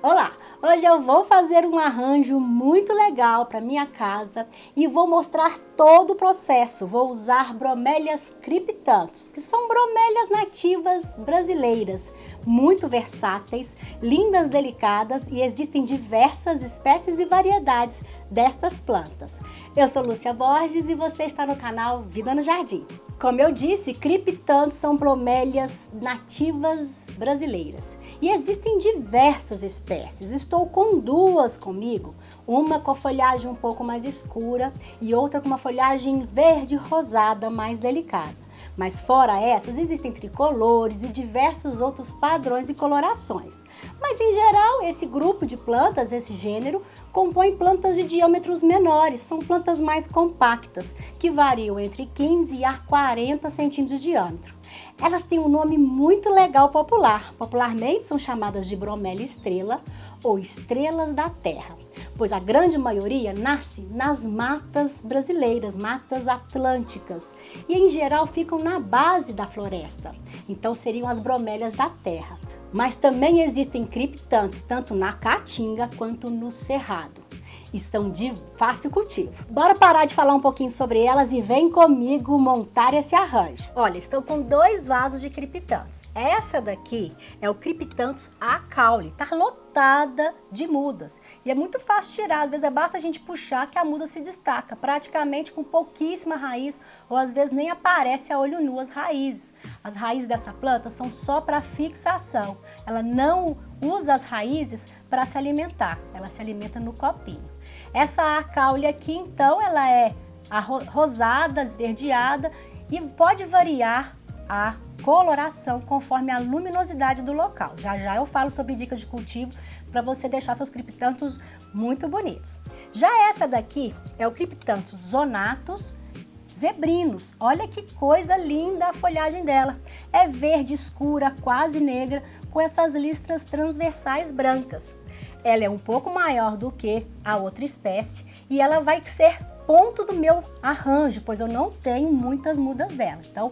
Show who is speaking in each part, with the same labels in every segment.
Speaker 1: Olá! Hoje eu vou fazer um arranjo muito legal para minha casa e vou mostrar todo o processo. Vou usar bromélias criptanthus, que são bromélias nativas brasileiras, muito versáteis, lindas, delicadas e existem diversas espécies e variedades destas plantas. Eu sou Lúcia Borges e você está no canal Vida no Jardim. Como eu disse, criptanthus são bromélias nativas brasileiras e existem diversas espécies. Estou com duas comigo, uma com a folhagem um pouco mais escura e outra com uma folhagem verde rosada mais delicada. Mas fora essas, existem tricolores e diversos outros padrões e colorações. Mas em geral, esse grupo de plantas, esse gênero, compõe plantas de diâmetros menores, são plantas mais compactas, que variam entre 15 a 40 centímetros de diâmetro. Elas têm um nome muito legal popular. Popularmente são chamadas de bromélia estrela ou estrelas da terra, pois a grande maioria nasce nas matas brasileiras, matas atlânticas, e em geral ficam na base da floresta. Então seriam as bromélias da terra. Mas também existem criptanthus, tanto na caatinga quanto no cerrado. E são de fácil cultivo. Bora parar de falar um pouquinho sobre elas e vem comigo montar esse arranjo. Olha, estou com dois vasos de criptanthus. Essa daqui é o criptanthus acaule, tá lotada de mudas. E é muito fácil tirar, às vezes basta a gente puxar que a muda se destaca, praticamente com pouquíssima raiz, ou às vezes nem aparece a olho nu as raízes. As raízes dessa planta são só para fixação. Ela não usa as raízes para se alimentar, ela se alimenta no copinho. Essa acaule aqui, então, ela é rosada, esverdeada e pode variar a coloração conforme a luminosidade do local. Já já eu falo sobre dicas de cultivo para você deixar seus criptanthus muito bonitos. Já essa daqui é o criptanthus zonatus zebrinos. Olha que coisa linda a folhagem dela. É verde escura, quase negra, com essas listras transversais brancas. Ela é um pouco maior do que a outra espécie e ela vai ser ponto do meu arranjo, pois eu não tenho muitas mudas dela. Então,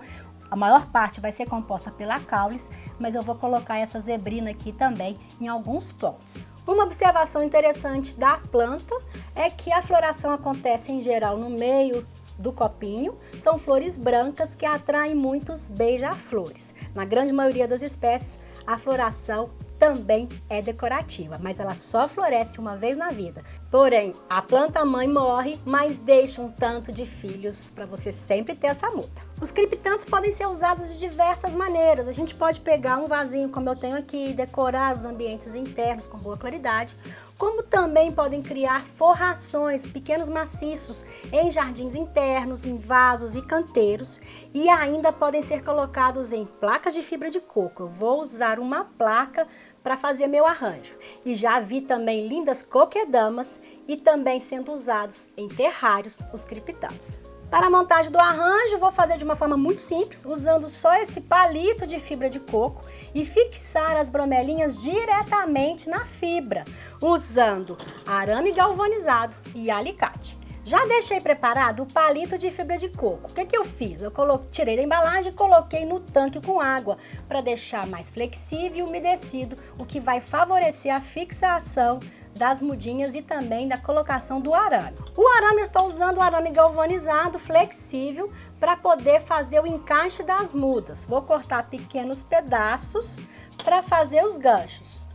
Speaker 1: a maior parte vai ser composta pela caules, mas eu vou colocar essa zebrina aqui também em alguns pontos. Uma observação interessante da planta é que a floração acontece em geral no meio do copinho, são flores brancas que atraem muitos beija-flores. Na grande maioria das espécies, a floração também é decorativa, mas ela só floresce uma vez na vida. Porém, a planta mãe morre, mas deixa um tanto de filhos para você sempre ter essa muda. Os criptanthus podem ser usados de diversas maneiras. A gente pode pegar um vasinho como eu tenho aqui, decorar os ambientes internos com boa claridade, como também podem criar forrações, pequenos maciços em jardins internos, em vasos e canteiros, e ainda podem ser colocados em placas de fibra de coco. Eu vou usar uma placa para fazer meu arranjo. E já vi também lindas coquedamas e também sendo usados em terrários os criptanthus. Para a montagem do arranjo, vou fazer de uma forma muito simples, usando só esse palito de fibra de coco e fixar as bromelinhas diretamente na fibra, usando arame galvanizado e alicate. Já deixei preparado o palito de fibra de coco. O que eu fiz? Eu tirei da embalagem e coloquei no tanque com água para deixar mais flexível e umedecido, o que vai favorecer a fixação das mudinhas e também da colocação do arame. O arame, eu estou usando o arame galvanizado flexível para poder fazer o encaixe das mudas. Vou cortar pequenos pedaços para fazer os ganchos.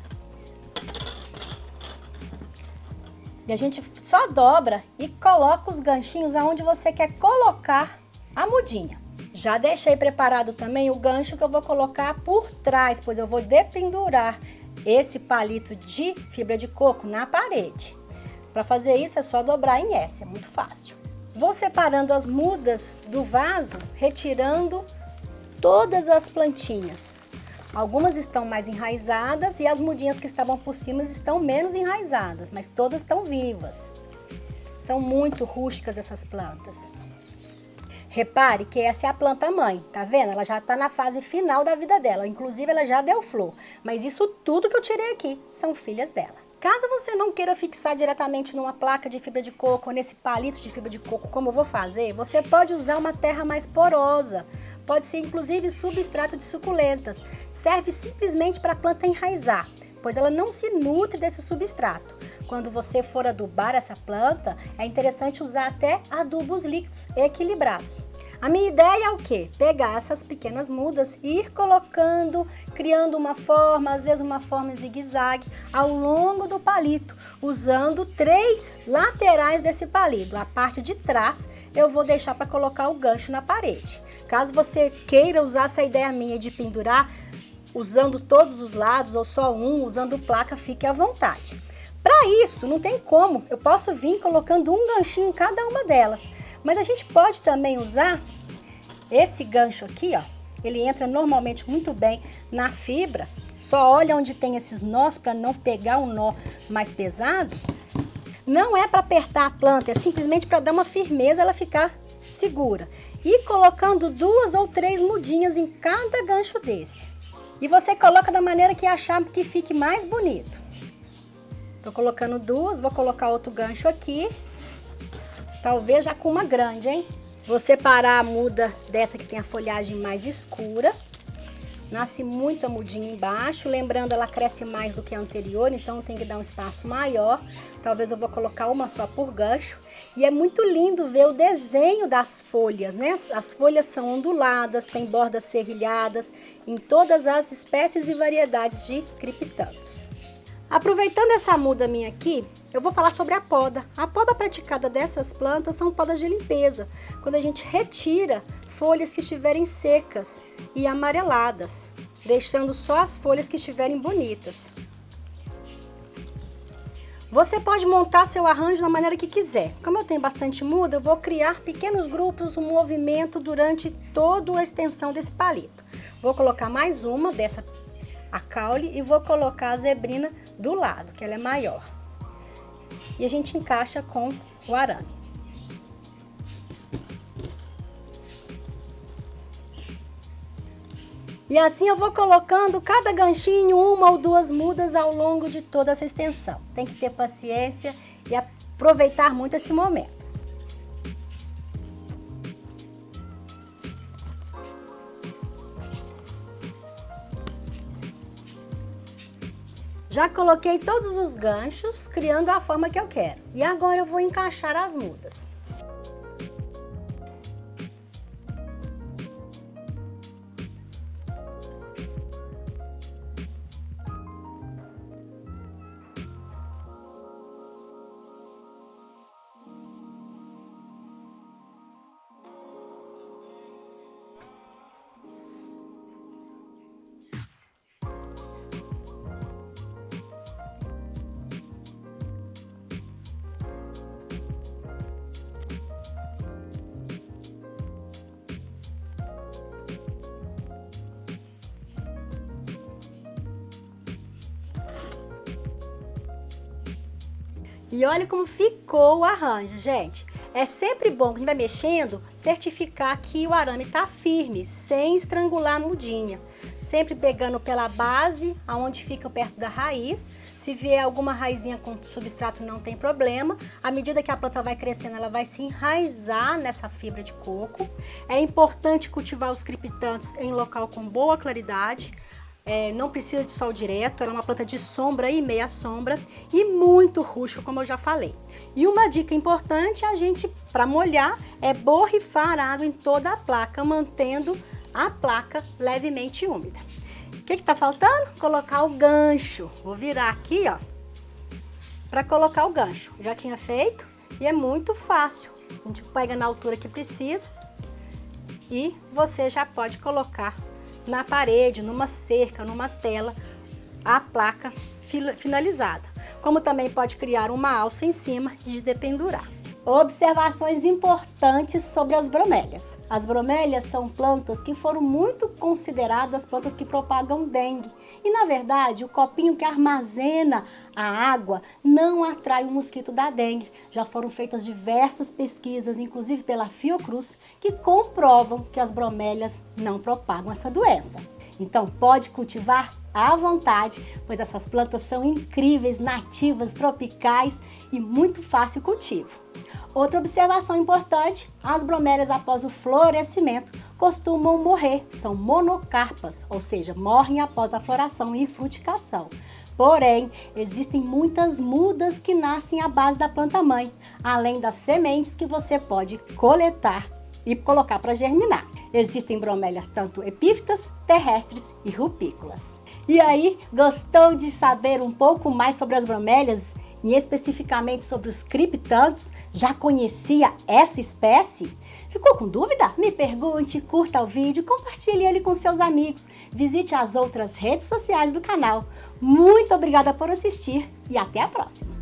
Speaker 1: E a gente só dobra e coloca os ganchinhos aonde você quer colocar a mudinha. Já deixei preparado também o gancho que eu vou colocar por trás, pois eu vou dependurar esse palito de fibra de coco na parede. Para fazer isso é só dobrar em S, é muito fácil. Vou separando as mudas do vaso, retirando todas as plantinhas. Algumas estão mais enraizadas e as mudinhas que estavam por cima estão menos enraizadas, mas todas estão vivas. São muito rústicas essas plantas. Repare que essa é a planta mãe, tá vendo? Ela já está na fase final da vida dela, inclusive ela já deu flor. Mas isso tudo que eu tirei aqui são filhas dela. Caso você não queira fixar diretamente numa placa de fibra de coco ou nesse palito de fibra de coco, como eu vou fazer, você pode usar uma terra mais porosa. Pode ser inclusive substrato de suculentas. Serve simplesmente para a planta enraizar. pois ela não se nutre desse substrato. Quando você for adubar essa planta, é interessante usar até adubos líquidos equilibrados. A minha ideia é o quê? Pegar essas pequenas mudas e ir colocando, criando uma forma, às vezes uma forma zigue-zague, ao longo do palito, usando 3 laterais desse palito. A parte de trás eu vou deixar para colocar o gancho na parede. Caso você queira usar essa ideia minha de pendurar, usando todos os lados ou só um, usando placa, fique à vontade. Para isso, não tem como, eu posso vir colocando um ganchinho em cada uma delas, mas a gente pode também usar esse gancho aqui, ó, ele entra normalmente muito bem na fibra, só olha onde tem esses nós para não pegar um nó mais pesado. Não é para apertar a planta, é simplesmente para dar uma firmeza, ela ficar segura. E colocando 2 ou 3 mudinhas em cada gancho desse. E você coloca da maneira que achar que fique mais bonito. Tô colocando 2, vou colocar outro gancho aqui. Talvez já com uma grande, hein? Vou separar a muda dessa que tem a folhagem mais escura. Nasce muita mudinha embaixo, lembrando, ela cresce mais do que a anterior, então tem que dar um espaço maior. Talvez eu vou colocar uma só por gancho. E é muito lindo ver o desenho das folhas, né? As folhas são onduladas, tem bordas serrilhadas, em todas as espécies e variedades de criptanthus. Aproveitando essa muda minha aqui, eu vou falar sobre a poda. A poda praticada dessas plantas são podas de limpeza, quando a gente retira folhas que estiverem secas e amareladas, deixando só as folhas que estiverem bonitas. Você pode montar seu arranjo da maneira que quiser. Como eu tenho bastante muda, eu vou criar pequenos grupos, um movimento durante toda a extensão desse palito. Vou colocar mais uma dessa a caule e vou colocar a zebrina do lado, que ela é maior. E a gente encaixa com o arame. E assim eu vou colocando cada ganchinho, 1 ou 2 mudas ao longo de toda essa extensão. Tem que ter paciência e aproveitar muito esse momento. Já coloquei todos os ganchos, criando a forma que eu quero. E agora eu vou encaixar as mudas. E olha como ficou o arranjo, gente. É sempre bom, quando a gente vai mexendo, certificar que o arame tá firme, sem estrangular a mudinha. Sempre pegando pela base, aonde fica perto da raiz. Se vier alguma raizinha com substrato, não tem problema. À medida que a planta vai crescendo, ela vai se enraizar nessa fibra de coco. É importante cultivar os criptanthus em local com boa claridade. Não precisa de sol direto, ela é uma planta de sombra e meia sombra e muito rústica, como eu já falei. E uma dica importante, a gente, para molhar, é borrifar água em toda a placa, mantendo a placa levemente úmida. O que tá faltando? Colocar o gancho. Vou virar aqui, ó, para colocar o gancho. Já tinha feito e é muito fácil. A gente pega na altura que precisa e você já pode colocar na parede, numa cerca, numa tela, a placa finalizada. Como também pode criar uma alça em cima e dependurar. Observações importantes sobre as bromélias. As bromélias são plantas que foram muito consideradas plantas que propagam dengue. E na verdade, o copinho que armazena a água não atrai o mosquito da dengue. Já foram feitas diversas pesquisas, inclusive pela Fiocruz, que comprovam que as bromélias não propagam essa doença. Então pode cultivar à vontade, pois essas plantas são incríveis, nativas, tropicais e muito fácil cultivo. Outra observação importante, as bromélias após o florescimento costumam morrer, são monocarpas, ou seja, morrem após a floração e frutificação. Porém, existem muitas mudas que nascem à base da planta-mãe, além das sementes que você pode coletar e colocar para germinar. Existem bromélias tanto epífitas, terrestres e rupícolas. E aí, gostou de saber um pouco mais sobre as bromélias e especificamente sobre os criptantos? Já conhecia essa espécie? Ficou com dúvida? Me pergunte, curta o vídeo, compartilhe ele com seus amigos, visite as outras redes sociais do canal. Muito obrigada por assistir e até a próxima!